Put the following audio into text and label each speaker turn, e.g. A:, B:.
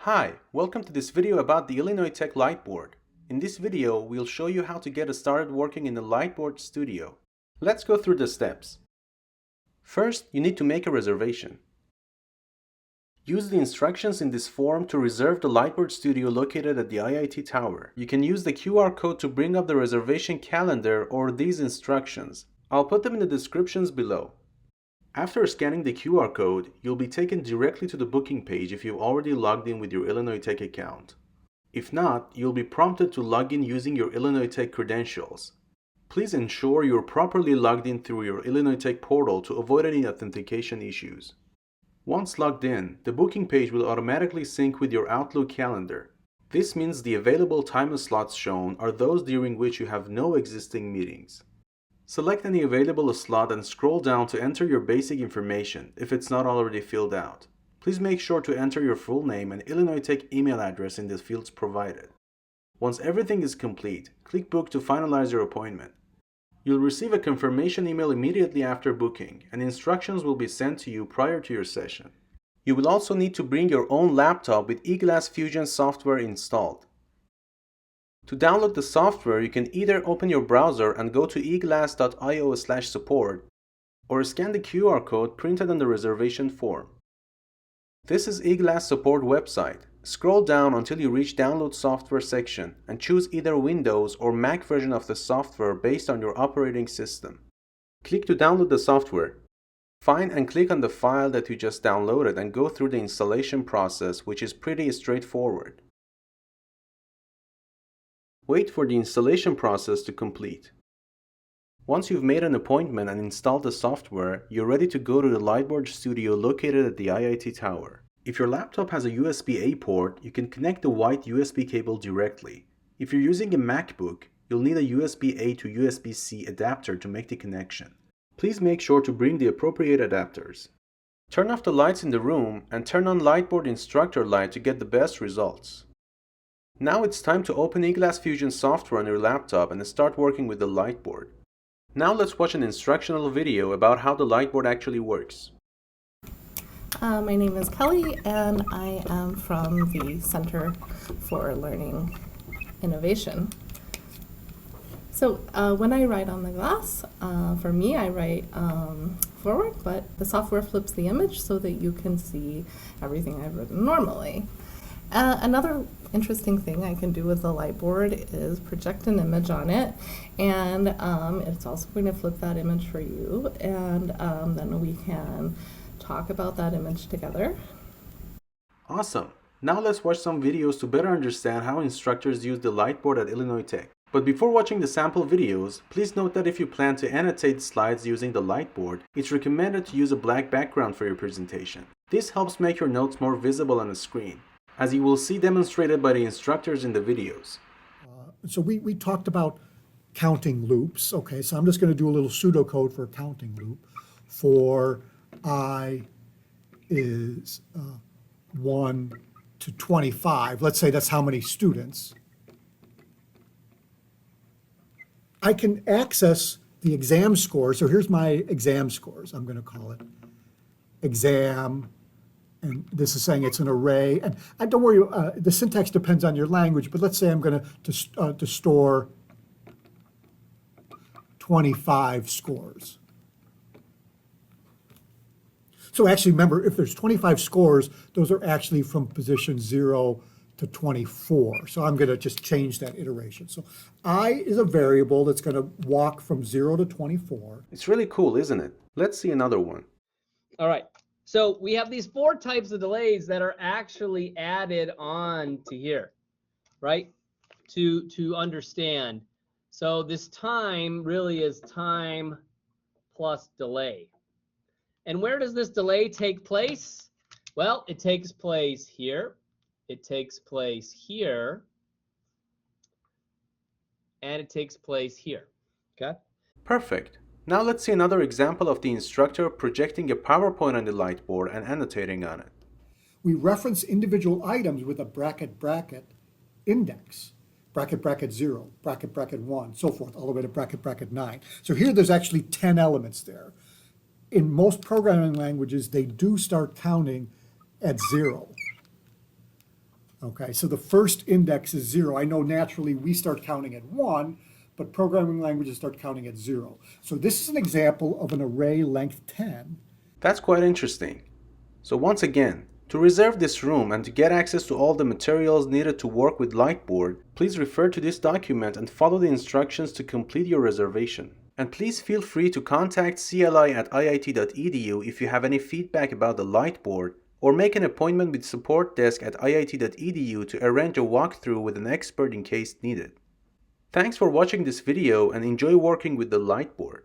A: Hi, welcome to this video about the Illinois Tech Lightboard. In this video, we'll show you how to get started working in the Lightboard Studio. Let's go through the steps. First, you need to make a reservation. Use the instructions in this form to reserve the Lightboard Studio located at the IIT Tower. You can use the QR code to bring up the reservation calendar or these instructions. I'll put them in the descriptions below. After scanning the QR code, you'll be taken directly to the booking page if you've already logged in with your Illinois Tech account. If not, you'll be prompted to log in using your Illinois Tech credentials. Please ensure you're properly logged in through your Illinois Tech portal to avoid any authentication issues. Once logged in, the booking page will automatically sync with your Outlook calendar. This means the available time slots shown are those during which you have no existing meetings. Select any available slot and scroll down to enter your basic information if it's not already filled out. Please make sure to enter your full name and Illinois Tech email address in the fields provided. Once everything is complete, click Book to finalize your appointment. You'll receive a confirmation email immediately after booking, and instructions will be sent to you prior to your session. You will also need to bring your own laptop with eGlass Fusion software installed. To download the software, you can either open your browser and go to eglass.io/support or scan the QR code printed on the reservation form. This is eGlass support website. Scroll down until you reach Download Software section and choose either Windows or Mac version of the software based on your operating system. Click to download the software. Find and click on the file that you just downloaded and go through the installation process, which is pretty straightforward. Wait for the installation process to complete. Once you've made an appointment and installed the software, you're ready to go to the Lightboard Studio located at the IIT Tower. If your laptop has a USB-A port, you can connect the white USB cable directly. If you're using a MacBook, you'll need a USB-A to USB-C adapter to make the connection. Please make sure to bring the appropriate adapters. Turn off the lights in the room and turn on Lightboard Instructor Light to get the best results. Now it's time to open eGlass Fusion software on your laptop and start working with the Lightboard. Now let's watch an instructional video about how the Lightboard actually works.
B: My name is Kelly and I am from the Center for Learning Innovation. So when I write on the glass, for me I write forward, but the software flips the image so that you can see everything I've written normally. Another interesting thing I can do with the Lightboard is project an image on it, and it's also going to flip that image for you, and then we can talk about that image together.
A: Awesome! Now let's watch some videos to better understand how instructors use the Lightboard at Illinois Tech. But before watching the sample videos, please note that if you plan to annotate slides using the Lightboard, it's recommended to use a black background for your presentation. This helps make your notes more visible on the screen, as you will see demonstrated by the instructors in the videos.
C: So we talked about counting loops. Okay, so I'm just going to do a little pseudocode for a counting loop. For I is 1 to 25. Let's say that's how many students. I can access the exam scores. So here's my exam scores. I'm going to call it exam. And this is saying it's an array. And don't worry, the syntax depends on your language, but let's say I'm going to store 25 scores. So actually, remember, if there's 25 scores, those are actually from position 0 to 24. So I'm going to just change that iteration. So I is a variable that's going to walk from 0 to 24.
A: It's really cool, isn't it? Let's see another one.
D: All right. So we have these 4 types of delays that are actually added on to here, right? To understand. So this time really is time plus delay. And where does this delay take place? Well, it takes place here. It takes place here. And it takes place here. Okay?
A: Perfect. Now let's see another example of the instructor projecting a PowerPoint on the Lightboard and annotating on it.
C: We reference individual items with a bracket index. Bracket 0, bracket 1, so forth, all the way to bracket 9. So here there's actually 10 elements there. In most programming languages, they do start counting at 0. Okay, so the first index is 0. I know naturally we start counting at 1, but programming languages start counting at 0. So this is an example of an array length 10.
A: That's quite interesting. So once again, to reserve this room and to get access to all the materials needed to work with Lightboard, please refer to this document and follow the instructions to complete your reservation. And please feel free to contact cli@iit.edu if you have any feedback about the Lightboard, or make an appointment with support desk at iit.edu to arrange a walkthrough with an expert in case needed. Thanks for watching this video and enjoy working with the Lightboard.